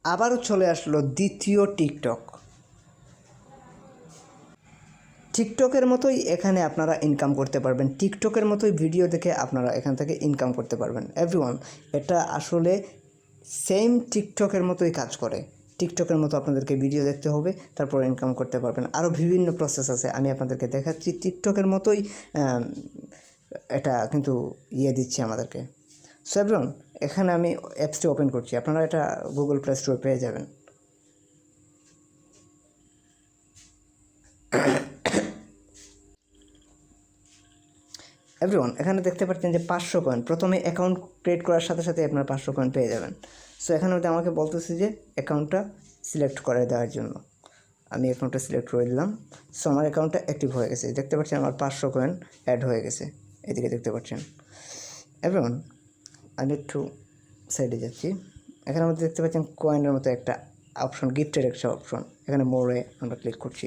আবারও চলে আসলো দ্বিতীয় টিকটকের মতোই এখানে আপনারা ইনকাম করতে পারবেন। টিকটকের মতোই ভিডিও দেখে আপনারা এখান থেকে ইনকাম করতে পারবেন। এভরিওয়ান, এটা আসলে সেম টিকটকের মতোই কাজ করে। টিকটকের মতো আপনাদেরকে ভিডিও দেখতে হবে, তারপর ইনকাম করতে পারবেন। আরও বিভিন্ন প্রসেস আছে, আমি আপনাদেরকে দেখাচ্ছি। টিকটকের মতোই এটা কিন্তু দিচ্ছে আমাদেরকে। সো এভরিওয়ান, এখানে আমি অ্যাপসটি ওপেন করছি, আপনারা এটা গুগল প্লে স্টোরে পেয়ে যাবেন। এভরিওয়ান, এখানে দেখতে পাচ্ছেন যে 500 কয়েন। প্রথমে অ্যাকাউন্ট ক্রিয়েট করার সাথে সাথে আপনার 500 কয়েন পেয়ে যাবেন। সো এখানে আমাকে বলতেছে যে অ্যাকাউন্টটা সিলেক্ট করে দেওয়ার জন্য। আমি অ্যাকাউন্টটা সিলেক্ট করে দিলাম। সো আমার অ্যাকাউন্টটা অ্যাক্টিভ হয়ে গেছে। দেখতে পাচ্ছেন আমার 500 কয়েন অ্যাড হয়ে গেছে, এদিকে দেখতে পাচ্ছেন। এভরিওয়ান, আমি একটু সাইডে যাচ্ছি। এখানের মধ্যে দেখতে পাচ্ছেন কয়েনের মতো একটা অপশন, গিফটের একটা অপশন। এখানে মোড়ে আমরা ক্লিক করছি।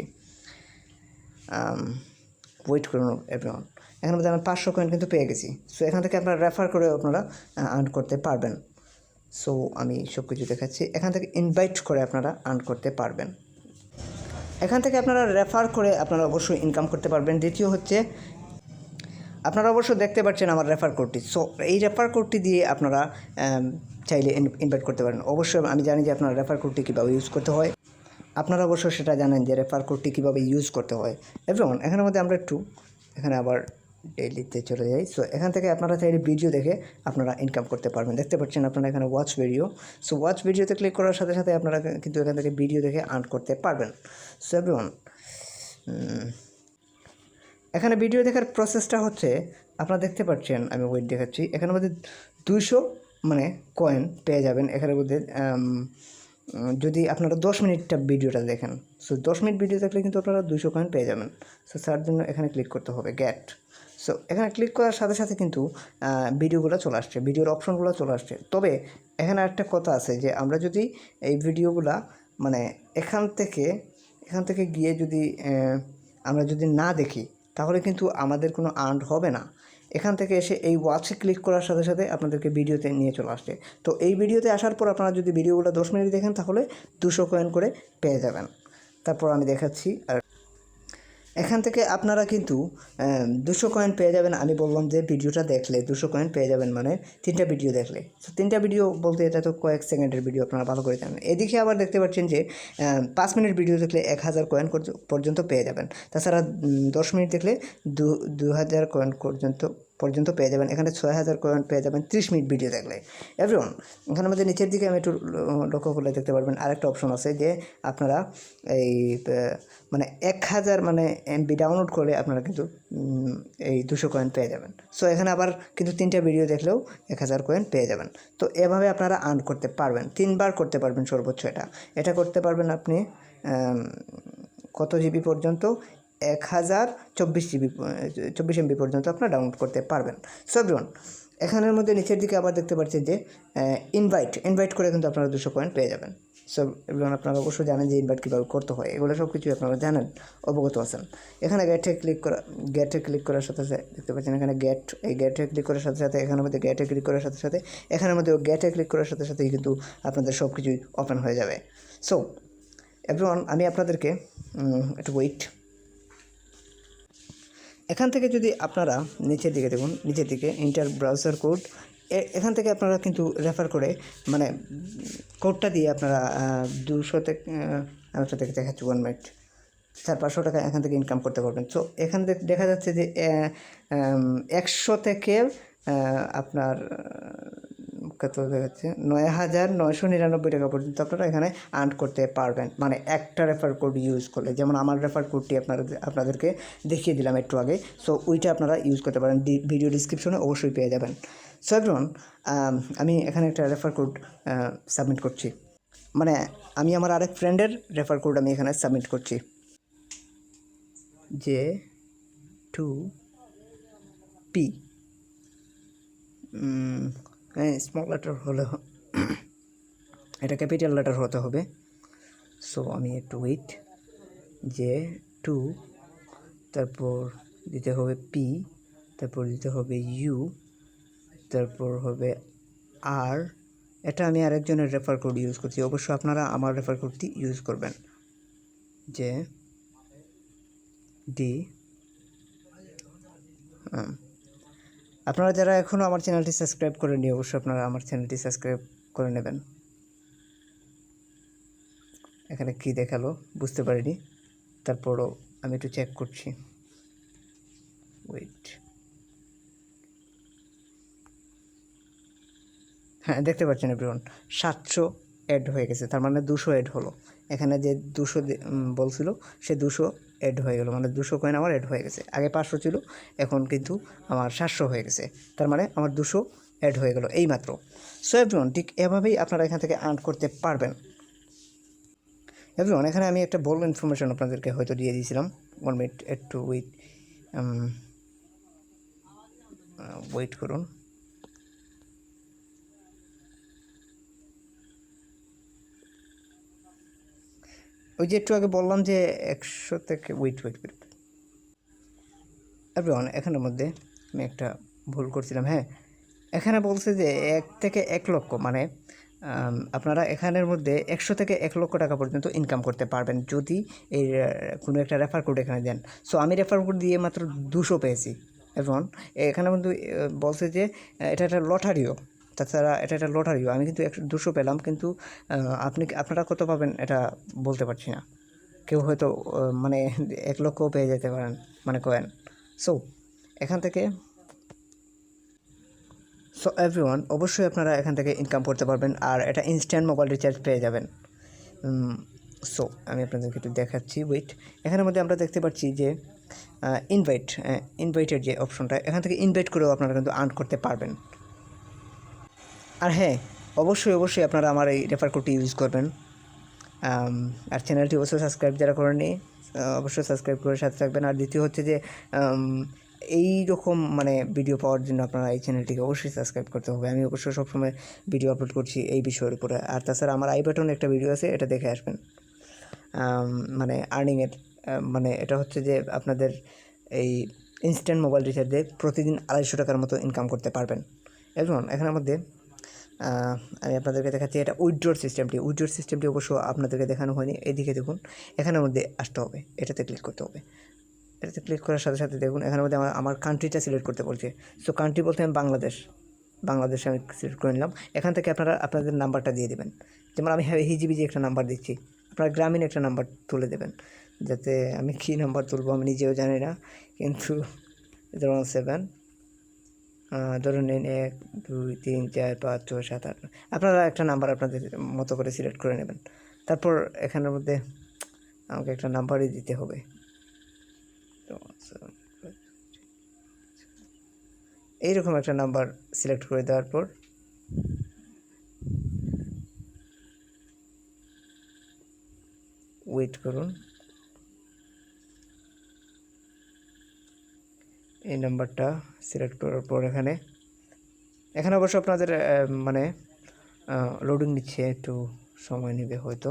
ওয়েট করুন এভরিওয়ান। এখানের মধ্যে আমি 500 কয়েন কিন্তু পেয়ে গেছি। সো এখান থেকে আপনারা রেফার করে আপনারা আর্ন করতে পারবেন। সো আমি সব কিছু দেখাচ্ছি। এখান থেকে ইনভাইট করে আপনারা আর্ন করতে পারবেন। এখান থেকে আপনারা রেফার করে আপনারা অবশ্যই ইনকাম করতে পারবেন। দ্বিতীয় হচ্ছে, আপনারা অবশ্যই দেখতে পাচ্ছেন আমার রেফার কোডটি। সো এই রেফার কোডটি দিয়ে আপনারা চাইলে ইনভাইট করতে পারেন। অবশ্যই আমি জানি যে আপনারা রেফার কোডটি কীভাবে ইউজ করতে হয়। আপনারা অবশ্যই সেটা জানেন যে রেফার কোডটি কীভাবে ইউজ করতে হয়। এভরিওয়ান, এখানের মধ্যে আমরা একটু এখানে আবার ডেইলিতে চলে যাই। সো এখান থেকে আপনারা চাইলে ভিডিও দেখে আপনারা ইনকাম করতে পারবেন। দেখতে পাচ্ছেন আপনারা এখানে ওয়াচ ভিডিও। সো ওয়াচ ভিডিওতে ক্লিক করার সাথে সাথে আপনারা কিন্তু এখান থেকে ভিডিও দেখে আর্ন করতে পারবেন। সো এভরিওয়ান, এখানে ভিডিও দেখার প্রসেসটা হচ্ছে, আপনারা দেখতে পাচ্ছেন, আমি ওয়েট দেখাচ্ছি। এখানের মধ্যে 200 কয়েন পেয়ে যাবেন। এখানের মধ্যে যদি আপনারা 10 মিনিটটা ভিডিওটা দেখেন, সো 10 মিনিট ভিডিও দেখলে কিন্তু আপনারা 200 কয়েন পেয়ে যাবেন। সো তার জন্য এখানে ক্লিক করতে হবে গেট। সো এখানে ক্লিক করার সাথে সাথে কিন্তু ভিডিওগুলো চলে আসছে, ভিডিওর অপশনগুলো চলে আসছে। তবে এখানে একটা কথা আছে যে আমরা যদি এই ভিডিওগুলা এখান থেকে গিয়ে যদি আমরা যদি না দেখি, তাহলে কিন্তু আমাদের কোনো আর্ন হবে না। এখান থেকে এসে এই ওয়াচে ক্লিক করার সাথে সাথে আপনাদেরকে ভিডিওতে নিয়ে চলে আসছে। তো এই ভিডিওতে আসার পর আপনারা যদি ভিডিওগুলো 10 মিনিট দেখেন, তাহলে 200 কয়েন করে পেয়ে যাবেন। তারপর আমি দেখাচ্ছি। আর এখান থেকে আপনারা কিন্তু 200 কয়েন পেয়ে যাবেন। আমি বললাম যে ভিডিওটা দেখলে 200 কয়েন পেয়ে যাবেন, 3টা ভিডিও দেখলে। তো 3টা ভিডিও বলতে এটা তো কয়েক সেকেন্ডের ভিডিও, আপনারা ভালো করে জানেন। এদিকে আবার দেখতে পাচ্ছেন যে 5 মিনিট ভিডিও দেখলে 1000 কয়েন পর্যন্ত পেয়ে যাবেন। তাছাড়া 10 মিনিট দেখলে 2000 কয়েন পর্যন্ত পেয়ে যাবেন। এখানে 6000 কয়েন পেয়ে যাবেন 30 মিনিট ভিডিও দেখলে। এভরিওয়ান, এখানে আমাদের নিচের দিকে আমি একটু লক্ষ্য করলে দেখতে পারবেন আরেকটা অপশন আছে যে আপনারা এই 1000 এমবি ডাউনলোড করে আপনারা কিন্তু এই 200 কয়েন পেয়ে যাবেন। সো এখানে আবার কিন্তু 3টা ভিডিও দেখলেও 1000 কয়েন পেয়ে যাবেন। তো এভাবে আপনারা আর্ন করতে পারবেন। 3বার করতে পারবেন সর্বোচ্চ। এটা করতে পারবেন আপনি কত জিবি পর্যন্ত? 24 এমবি পর্যন্ত আপনারা ডাউনলোড করতে পারবেন। সো এভরিওয়ান, এখানের মধ্যে নিচের দিকে আবার দেখতে পাচ্ছেন যে ইনভাইট করে কিন্তু আপনারা 200 কয়েন পেয়ে যাবেন। সো এগুলো আপনারা অবশ্যই জানেন যে ইনভাইট কীভাবে করতে হয়, এগুলো সব কিছুই আপনারা জানেন, অবগত আছেন। এখানে গেটে ক্লিক করার সাথে সাথে দেখতে পাচ্ছেন এখানে গেটে ক্লিক করার সাথে সাথে এখানের মধ্যে গেটে ক্লিক করার সাথে সাথে এখানের মধ্যে গেটে ক্লিক করার সাথে সাথেই কিন্তু আপনাদের সব কিছুই ওপেন হয়ে যাবে। সো এভরিওয়ান, আমি আপনাদেরকে একটু ওয়েট। এখান থেকে যদি আপনারা নিচের দিকে দেখুন, নিচের দিকে ইন্টার ব্রাউজার কোড, এখান থেকে আপনারা কিন্তু রেফার করে কোডটা দিয়ে আপনারা 200 থেকে দেখাচ্ছি 1 মিনিট 400-500 টাকা এখান থেকে ইনকাম করতে পারবেন। সো এখান থেকে দেখা যাচ্ছে যে 100 থেকে আপনার কত দেখাচ্ছে 9999 টাকা পর্যন্ত আপনারা এখানে আর্ন করতে পারবেন, একটা রেফার কোড ইউজ করলে। যেমন আমার রেফার কোডটি আপনাদেরকে দেখিয়ে দিলাম একটু আগে। সো ওইটা আপনারা ইউজ করতে পারেন, ভিডিও ডিসক্রিপশনে অবশ্যই পেয়ে যাবেন। সো এভরিওয়ান, আমি এখানে একটা রেফার কোড সাবমিট করছি, আমি আমার আরেক ফ্রেন্ডের রেফার কোড আমি এখানে সাবমিট করছি। J2P স্মল লেটার হলে এটা ক্যাপিটাল লেটার হতে হবে। সো আমি একটু ওয়েট। J2, তারপর দিতে হবে P, তারপর দিতে হবে U, তারপর হবে R, এটা আমি আরেকজনের রেফার কোড ইউজ করছি, অবশ্যই আপনারা আমার রেফার কোডটি ইউজ করবেন, যে ডি। আপনারা যারা এখনও আমার চ্যানেলটি সাবস্ক্রাইব করেননি অবশ্যই আপনারা আমার চ্যানেলটি সাবস্ক্রাইব করে নেবেন। এখানে কি দেখালো বুঝতে পারিনি, তারপরও আমি একটু চেক করছি, ওয়েট। হ্যাঁ, দেখতে পাচ্ছেন এভরিওয়ান 700 অ্যাড হয়ে গেছে, তার মানে 200 অ্যাড হলো। এখানে যে 200 বলছিল সে 200 অ্যাড হয়ে গেল, মানে 200 কয়েন আমার অ্যাড হয়ে গেছে। আগে 500 ছিল, এখন কিন্তু আমার 700 হয়ে গেছে, তার মানে আমার 200 অ্যাড হয়ে গেল এইমাত্র। সো এভরিওয়ান, ঠিক এভাবেই আপনারা এখান থেকে আর্ন করতে পারবেন। এভরিওয়ান, এখানে আমি একটা বড় ইনফরমেশন আপনাদেরকে হয়তো দিয়ে দিয়েছিলাম। 1 মিনিট, একটু ওয়েট করুন। ওই যে একটু আগে বললাম যে 100 থেকে ওয়েট এভরিওয়ান, এখানের মধ্যে আমি একটা ভুল করছিলাম। হ্যাঁ, এখানে বলছে যে 1 থেকে 1 লক্ষ, মানে আপনারা এখানের মধ্যে 100 থেকে 1 লক্ষ টাকা পর্যন্ত ইনকাম করতে পারবেন যদি এই কোনো একটা রেফার কোড এখানে দেন। সো আমি রেফার কোড দিয়ে মাত্র 200 পেয়েছি। এবং এখানে কিন্তু বলছে যে এটা একটা লটারিও, তাছাড়া এটা একটা লটারিও। আমি কিন্তু 200 পেলাম, কিন্তু আপনারা কত পাবেন এটা বলতে পারছি না। কেউ হয়তো মানে 1 লক্ষও পেয়ে যেতে পারেন, মানে কয়েন। সো এখান থেকে এভরিওয়ান, অবশ্যই আপনারা এখান থেকে ইনকাম করতে পারবেন, আর এটা ইনস্ট্যান্ট মোবাইল রিচার্জ পেয়ে যাবেন। সো আমি আপনাদেরকে একটু দেখাচ্ছি, ওয়েট। এখানের মধ্যে আমরা দেখতে পাচ্ছি যে ইনভাইটের যে অপশনটা, এখান থেকে ইনভাইট করেও আপনারা কিন্তু আর্ন করতে পারবেন। আর হ্যাঁ, অবশ্যই আপনারা আমার এই রেফার কোডটি ইউজ করবেন। আর চ্যানেলটি অবশ্যই সাবস্ক্রাইব যারা করেননি অবশ্যই সাবস্ক্রাইব করে সাথে থাকবেন। আর দ্বিতীয় হচ্ছে যে এই রকম মানে ভিডিও পাওয়ার জন্য আপনারা এই চ্যানেলটিকে অবশ্যই সাবস্ক্রাইব করতে হবে। আমি অবশ্যই সবসময় ভিডিও আপলোড করছি এই বিষয়ের উপরে। আর তাছাড়া আমার আই বাটনে একটা ভিডিও আছে, এটা দেখে আসবেন। মানে আর্নিংয়ের, মানে এটা হচ্ছে যে আপনাদের এই ইনস্ট্যান্ট মোবাইল রিচার্জে প্রতিদিন 250 টাকার মতো ইনকাম করতে পারবেন। এবং এখানের মধ্যে আমি আপনাদেরকে দেখাচ্ছি এটা উইথড্রর সিস্টেমটি অবশ্য আপনাদেরকে দেখানো হয়নি। এদিকে দেখুন, এখানের মধ্যে আসতে হবে, এটাতে ক্লিক করতে হবে। এটাতে ক্লিক করার সাথে সাথে দেখুন এখানের মধ্যে আমার কান্ট্রিটা সিলেক্ট করতে বলছে। সো কান্ট্রি বলতে আমি বাংলাদেশে আমি সিলেক্ট করে নিলাম। এখান থেকে আপনারা আপনাদের নাম্বারটা দিয়ে দেবেন। যেমন আমি হিজিবিজি একটা নাম্বার দিচ্ছি, আপনারা গ্রামীণ একটা নাম্বার তুলে দেবেন। যাতে আমি কী নাম্বার তুলবো আমি নিজেও জানি না, কিন্তু 07 ধরুন নিন 1 2 3 4 5 6 7 8। আপনারা একটা নাম্বার আপনাদের মতো করে সিলেক্ট করে নেবেন। তারপর এখানের মধ্যে আমাকে একটা নাম্বারই দিতে হবে। এইরকম একটা নাম্বার সিলেক্ট করে দেওয়ার পর ওয়েট করুন, এই নাম্বারটা সিলেক্ট করার পর এখানে অবশ্য আপনাদের মানে লোডিং নিচ্ছে, একটু সময় নেবে হয়তো।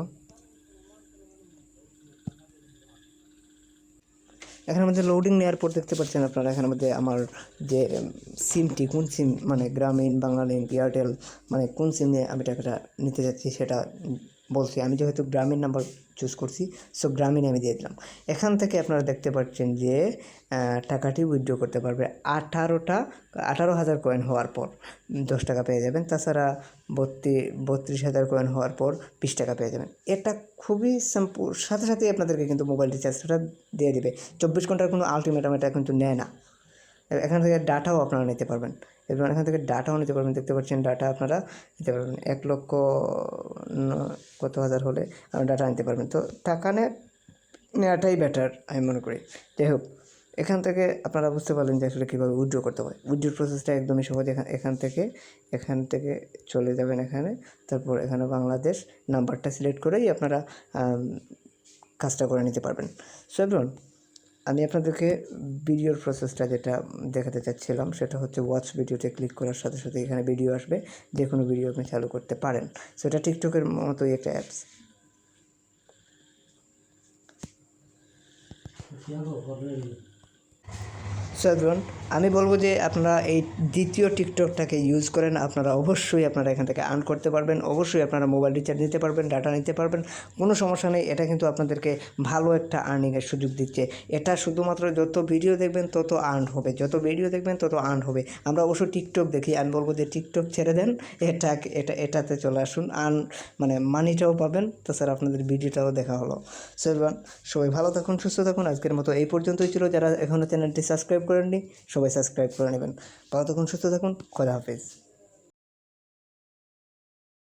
এখানের মধ্যে লোডিং নেওয়ার পর দেখতে পাচ্ছেন আপনারা এখানের মধ্যে আমার যে সিমটি, কোন সিম, মানে গ্রামীণ, বাংলালিংক, এয়ারটেল, মানে কোন সিম নিয়ে আমি টাকাটা নিতে যাচ্ছি সেটা বলছি। আমি যেহেতু গ্রামীণ নাম্বার চুজ করছি, সো গ্রামীণ আমি দিয়ে দিলাম। এখান থেকে আপনারা দেখতে পাচ্ছেন যে টাকাটি উইথড্র করতে পারবে 18,000 কয়েন হওয়ার পর 10 টাকা পেয়ে যাবেন। তাছাড়া 32,000 কয়েন হওয়ার পর 20 টাকা পেয়ে যাবেন। এটা খুবই সিম্পল, সাথে সাথেই আপনাদেরকে কিন্তু মোবাইল রিচার্জটা দিয়ে দেবে। 24 ঘন্টার কোনো আলটিমেটাম এটা কিন্তু নেয় না। এখান থেকে ডাটাও আপনারা নিতে পারবেন, এবং এখান থেকে ডাটাও নিতে পারবেন। দেখতে পাচ্ছেন ডাটা আপনারা নিতে পারবেন 1 লক্ষ কত হাজার হলে আপনারা ডাটা নিতে পারবেন। তো টাকা নেওয়াটাই বেটার আমি মনে করি। যাই হোক, এখান থেকে আপনারা বুঝতে পারলেন যে আসলে কীভাবে উইথড্র করতে হয়। উইথড্রর প্রসেসটা একদমই সহজ। এখান থেকে চলে যাবেন এখানে, তারপর এখানে বাংলাদেশ নাম্বারটা সিলেক্ট করেই আপনারা কাজটা করে নিতে পারবেন। সো এভরিওয়ান, আমি আপনাদেরকে ভিডিওর প্রসেসটা যেটা দেখাতে চাচ্ছিলাম সেটা হচ্ছে ওয়াচ ভিডিওতে ক্লিক করার সাথে সাথে এখানে ভিডিও আসবে, যে কোনো ভিডিও আপনি চালু করতে পারেন। সো এটা টিকটকের মতোই একটা অ্যাপস। সো এভরিওয়ান, আমি বলবো যে আপনারা এই দ্বিতীয় টিকটকটাকে ইউজ করেন। আপনারা অবশ্যই আপনারা এখান থেকে আর্ন করতে পারবেন, অবশ্যই আপনারা মোবাইল রিচার্জ নিতে পারবেন, ডাটা নিতে পারবেন, কোনো সমস্যা নেই। এটা কিন্তু আপনাদেরকে ভালো একটা আর্নিংয়ের সুযোগ দিচ্ছে। এটা শুধুমাত্র যত ভিডিও দেখবেন তত আর্ন হবে, যত ভিডিও দেখবেন তত আর্ন হবে। আমরা অবশ্যই টিকটক দেখি, আমি বলবো যে টিকটক ছেড়ে দেন, এটাতে চলে আসুন, আর্ন মানে মানিটাও পাবেন, তাছাড়া আপনাদের ভিডিওটাও দেখা হলো। সো এভরিওয়ান, সবাই ভালো থাকুন, সুস্থ থাকুন। আজকের মতো এই পর্যন্তই ছিল। যারা এখনও চ্যানেলটি সাবস্ক্রাইব করেননি সবাই সাবস্ক্রাইব করে নেবেন। ভালো থাকুন, সুস্থ থাকুন, খোদা হাফেজ।